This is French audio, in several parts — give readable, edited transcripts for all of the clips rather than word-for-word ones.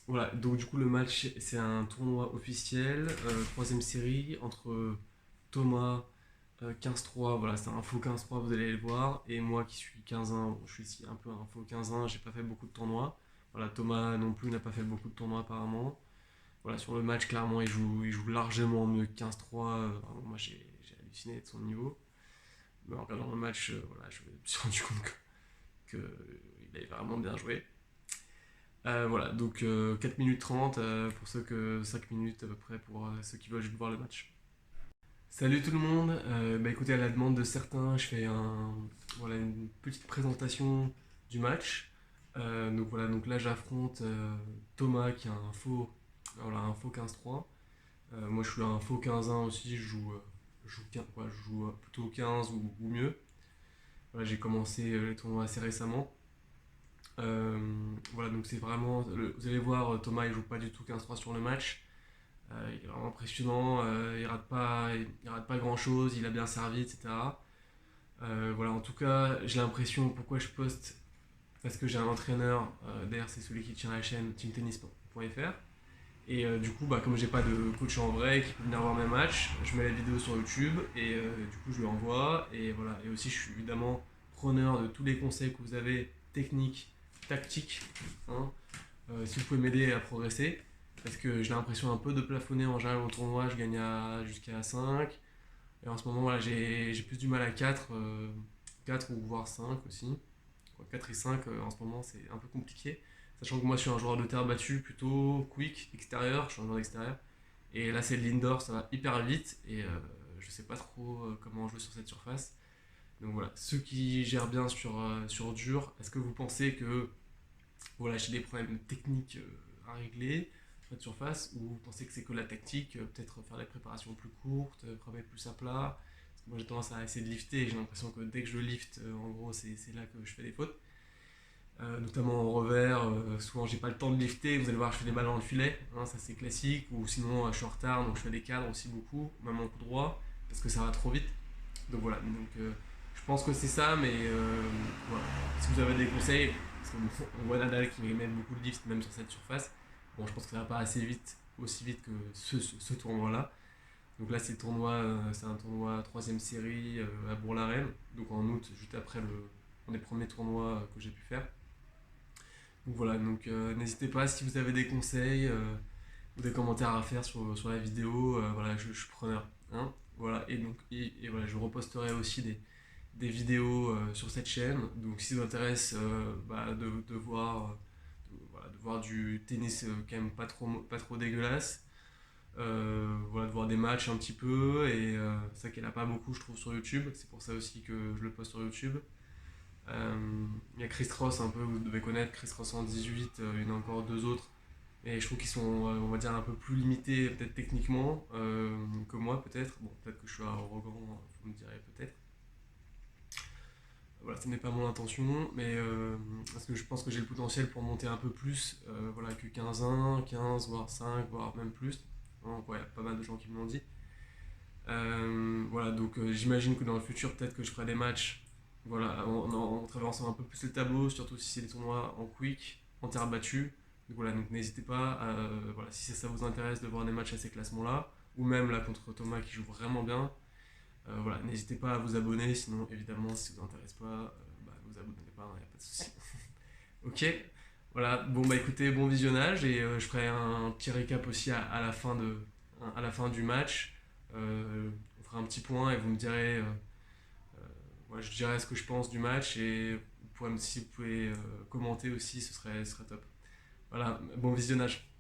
Voilà, donc du coup le match c'est un tournoi officiel, troisième série entre Thomas 15-3, voilà c'est un faux 15-3, vous allez le voir, et moi qui suis 15-1, bon, je suis ici un peu un faux 15-1, j'ai pas fait beaucoup de tournois. Voilà, Thomas non plus n'a pas fait beaucoup de tournois apparemment. Voilà, sur le match clairement il joue largement mieux que 15-3, vraiment, moi j'ai halluciné de son niveau. Mais en regardant le match, voilà, je me suis rendu compte qu'il avait vraiment bien joué. Voilà, donc 4 minutes 30 pour ceux que 5 minutes à peu près pour ceux qui veulent juste voir le match. Salut tout le monde, bah écoutez, à la demande de certains, je fais voilà, une petite présentation du match. Donc voilà, donc là j'affronte Thomas qui a un faux 15-3. Moi je suis un faux 15-1 aussi, je joue plutôt 15 ou mieux. Voilà, j'ai commencé les tournois assez récemment. Euh, voilà, donc c'est vraiment. Vous allez voir, Thomas il joue pas du tout 15-3 sur le match. Il est vraiment impressionnant, il rate pas grand chose, il a bien servi, etc. Voilà, en tout cas, j'ai l'impression, pourquoi je poste, parce que j'ai un entraîneur, d'ailleurs c'est celui qui tient la chaîne teamtennis.fr. Et du coup, bah, comme j'ai pas de coach en vrai qui peut venir voir mes matchs, je mets la vidéo sur YouTube et du coup je lui envoie. Et voilà. Et aussi, je suis évidemment preneur de tous les conseils que vous avez, techniques, tactiques, hein, si vous pouvez m'aider à progresser. Parce que j'ai l'impression un peu de plafonner en général au tournoi, je gagne jusqu'à 5. Et en ce moment, voilà, j'ai plus du mal à 4, 4 ou voire 5 aussi. 4 et 5 en ce moment, c'est un peu compliqué. Sachant que moi, je suis un joueur de terre battue plutôt quick, extérieur, je suis un joueur d'extérieur. Et là, c'est de l'indoor, ça va hyper vite. Et je sais pas trop comment jouer sur cette surface. Donc voilà, ceux qui gèrent bien sur dur, est-ce que vous pensez que voilà, j'ai des problèmes techniques à régler sur cette surface, ou vous pensez que c'est que la tactique, peut-être faire des préparations plus courtes, travailler plus à plat? Parce que moi j'ai tendance à essayer de lifter et j'ai l'impression que dès que je lift, en gros, c'est là que je fais des fautes. Notamment en revers, souvent j'ai pas le temps de lifter, vous allez voir, je fais des balles dans le filet, hein, ça c'est classique, ou sinon je suis en retard, donc je fais des cadres aussi beaucoup, même en coup droit, parce que ça va trop vite. Donc voilà, je pense que c'est ça, mais voilà. Si vous avez des conseils, parce qu'on voit Nadal qui met beaucoup de lifts même sur cette surface, bon, je pense que ça va pas assez vite, aussi vite que ce tournoi-là. Donc là, c'est un tournoi troisième série à Bourg-la-Reine, donc en août, juste après un des premiers tournois que j'ai pu faire. Donc voilà, n'hésitez pas si vous avez des conseils ou des commentaires à faire sur la vidéo, voilà, je suis preneur. Hein, voilà, et voilà, je reposterai aussi des vidéos sur cette chaîne. Donc si ça vous intéresse bah, voilà, de voir du tennis quand même pas trop dégueulasse, voilà, de voir des matchs un petit peu, et c'est ça qu'il n'y en a pas beaucoup je trouve sur YouTube, c'est pour ça aussi que je le poste sur YouTube. Il y a Chris Ross un peu, vous devez connaître Chris Ross en 18, il y en a encore deux autres. Et je trouve qu'ils sont, on va dire, un peu plus limités peut-être techniquement que moi peut-être. Bon, peut-être que je suis arrogant, vous me direz peut-être. Voilà, ce n'est pas mon intention, mais parce que je pense que j'ai le potentiel pour monter un peu plus, voilà, que 15-1, 15, voire 5, voire même plus. Donc ouais, il y a pas mal de gens qui me l'ont dit. Voilà, donc j'imagine que dans le futur, peut-être que je ferai des matchs, voilà, en traversant un peu plus le tableau, surtout si c'est des tournois en quick, en terre battue. Donc voilà, donc n'hésitez pas, voilà, si ça vous intéresse de voir des matchs à ces classements-là, ou même là contre Thomas qui joue vraiment bien. Voilà, n'hésitez pas à vous abonner, sinon évidemment si ça vous intéresse pas, bah, ne vous abonnez pas, il n'y a pas de souci. Ok, voilà, bon bah écoutez, bon visionnage, et je ferai un petit récap aussi à la fin du match. On fera un petit point et vous me direz, ouais, je dirai ce que je pense du match, et si vous pouvez commenter aussi, ce serait top. Voilà, bon visionnage.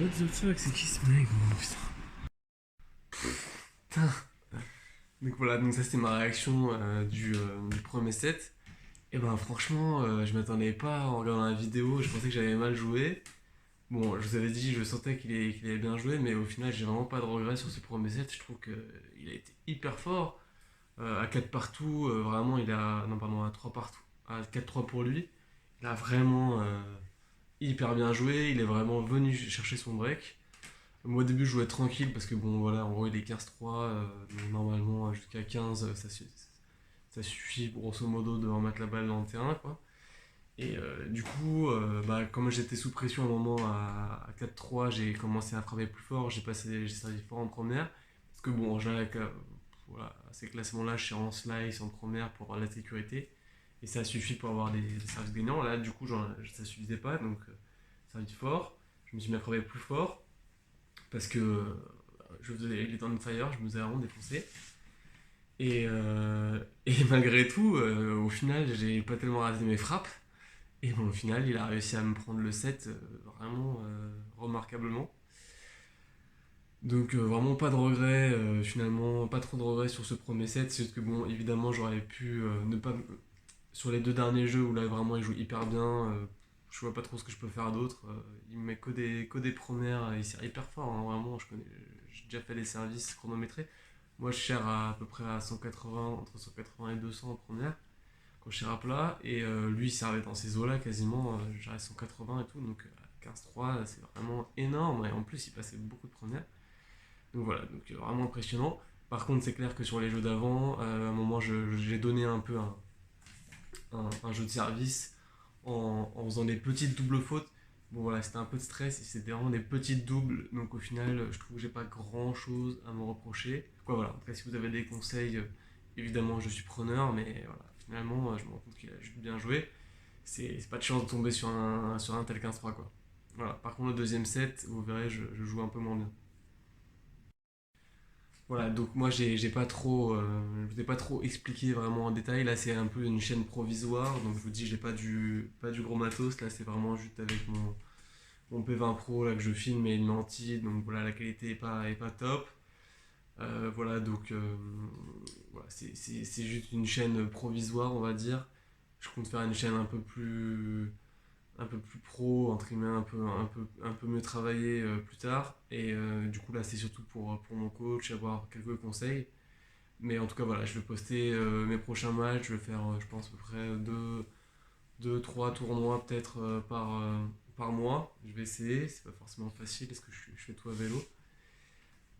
what the fuck, c'est qui ce mec? Oh, putain. Donc voilà, donc ça c'était ma réaction du premier set. Et ben franchement, je m'attendais pas en regardant la vidéo, je pensais que j'avais mal joué. Bon, je vous avais dit, je sentais qu'il avait bien joué, mais au final, j'ai vraiment pas de regrets sur ce premier set. Je trouve qu'il a été hyper fort. À 4 partout, vraiment, il a. Non, pardon, à 3 partout. À 4-3 pour lui. Il a vraiment hyper bien joué. Il est vraiment venu chercher son break. Moi, au début, je jouais tranquille parce que, bon, voilà, en gros, il est 15-3. Donc, normalement, jusqu'à 15, ça suffit grosso modo de remettre la balle dans le terrain, quoi. Et du coup, bah, comme j'étais sous pression à un moment à 4-3, j'ai commencé à frapper plus fort, j'ai servi fort en première. Parce que bon, en général, voilà, à ces classements-là, je suis en slice en première pour avoir la sécurité. Et ça suffit pour avoir des services gagnants. Là, du coup, ça suffisait pas, donc servi fort. Je me suis mis à frapper plus fort parce que je faisais les temps de fire, je me faisais vraiment défoncer. Et malgré tout, au final, j'ai pas tellement raté mes frappes. Et bon, au final, il a réussi à me prendre le set vraiment remarquablement. Donc vraiment pas de regrets, finalement, pas trop de regrets sur ce premier set. C'est juste que bon, évidemment, j'aurais pu ne pas... Sur les deux derniers jeux où là vraiment il joue hyper bien, je vois pas trop ce que je peux faire d'autre. Il me met que des premières, il sert hyper fort, hein, vraiment, j'ai déjà fait des services chronométrés. Moi je sers à peu près à 180, entre 180 et 200 en première quand je tire à plat. Et lui, il servait dans ces eaux-là quasiment, j'arrive 180 et tout, donc 15-3, c'est vraiment énorme. Et en plus, il passait beaucoup de premières. Donc voilà, donc vraiment impressionnant. Par contre, c'est clair que sur les jeux d'avant, à un moment, j'ai donné un peu un jeu de service en faisant des petites doubles fautes. Bon voilà, c'était un peu de stress et c'était vraiment des petites doubles. Donc au final, je trouve que j'ai pas grand chose à me reprocher. Quoi voilà, en tout cas, si vous avez des conseils, évidemment, je suis preneur, mais voilà, finalement, je me rends compte qu'il a juste bien joué. C'est pas de chance de tomber sur un tel 15-3 quoi. Voilà, par contre, le deuxième set, vous verrez, je joue un peu moins bien. Voilà, donc moi j'ai pas trop, je vous ai pas trop expliqué vraiment en détail. Là c'est un peu une chaîne provisoire, donc je vous dis j'ai pas du gros matos. Là c'est vraiment juste avec mon P20 Pro là que je filme et une lentille, donc voilà la qualité est pas top. Voilà donc voilà, c'est juste une chaîne provisoire on va dire. Je compte faire une chaîne un peu plus pro, entre guillemets, un peu mieux travaillé plus tard. Et du coup, là, c'est surtout pour mon coach, avoir quelques conseils. Mais en tout cas, voilà, je vais poster mes prochains matchs. Je vais faire, je pense, à peu près trois tournois peut-être par mois. Je vais essayer. C'est pas forcément facile parce que je fais tout à vélo.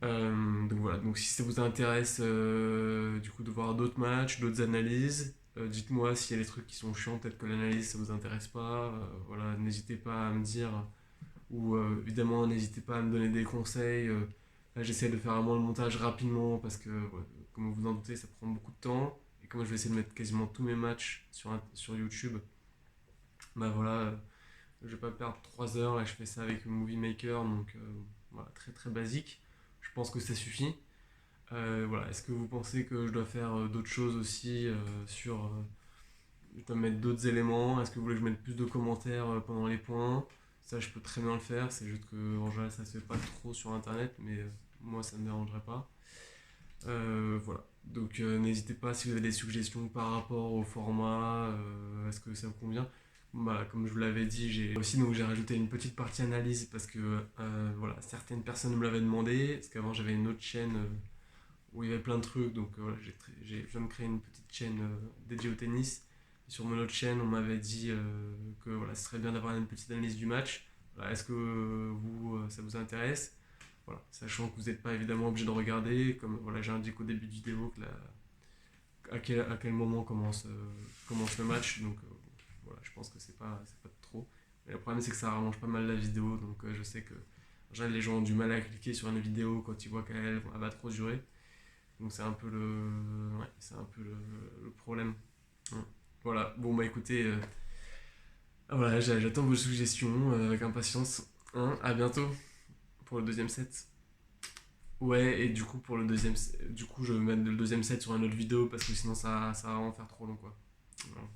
Donc voilà, donc si ça vous intéresse du coup de voir d'autres matchs, d'autres analyses, dites-moi s'il y a des trucs qui sont chiants, peut-être que l'analyse ça vous intéresse pas. Voilà, n'hésitez pas à me dire ou évidemment n'hésitez pas à me donner des conseils. Là j'essaie de faire vraiment le montage rapidement parce que ouais, comme vous en doutez ça prend beaucoup de temps et comme je vais essayer de mettre quasiment tous mes matchs sur YouTube, bah voilà, je vais pas perdre 3 heures. Là je fais ça avec Movie Maker donc voilà, très très basique. Je pense que ça suffit. Voilà. Est-ce que vous pensez que je dois faire d'autres choses aussi je dois mettre d'autres éléments? Est-ce que vous voulez que je mette plus de commentaires pendant les points? Ça, je peux très bien le faire. C'est juste que en général, ça se fait pas trop sur internet, mais moi, ça ne me dérangerait pas. Voilà. Donc, n'hésitez pas si vous avez des suggestions par rapport au format. Est-ce que ça vous convient? Bah, comme je vous l'avais dit, j'ai rajouté une petite partie analyse parce que voilà, certaines personnes me l'avaient demandé. Parce qu'avant, j'avais une autre chaîne où il y avait plein de trucs. Donc voilà, je viens de créer une petite chaîne dédiée au tennis. Et sur mon autre chaîne, on m'avait dit que voilà, ce serait bien d'avoir une petite analyse du match. Voilà, est-ce que ça vous intéresse? Voilà, sachant que vous n'êtes pas évidemment obligé de regarder, comme voilà, j'ai indiqué au début de vidéo que à quel moment commence le match. Donc voilà, je pense que c'est pas trop. Mais le problème, c'est que ça rallonge pas mal la vidéo. Donc je sais que en général, les gens ont du mal à cliquer sur une vidéo quand ils voient qu'elle va trop durer. Donc c'est un peu ouais, c'est un peu le problème. Hein. Voilà, bon bah écoutez, voilà, j'attends vos suggestions avec impatience. Hein, à bientôt pour le deuxième set. Ouais, et du coup pour du coup je vais mettre le deuxième set sur une autre vidéo parce que sinon ça va vraiment faire trop long quoi. Voilà.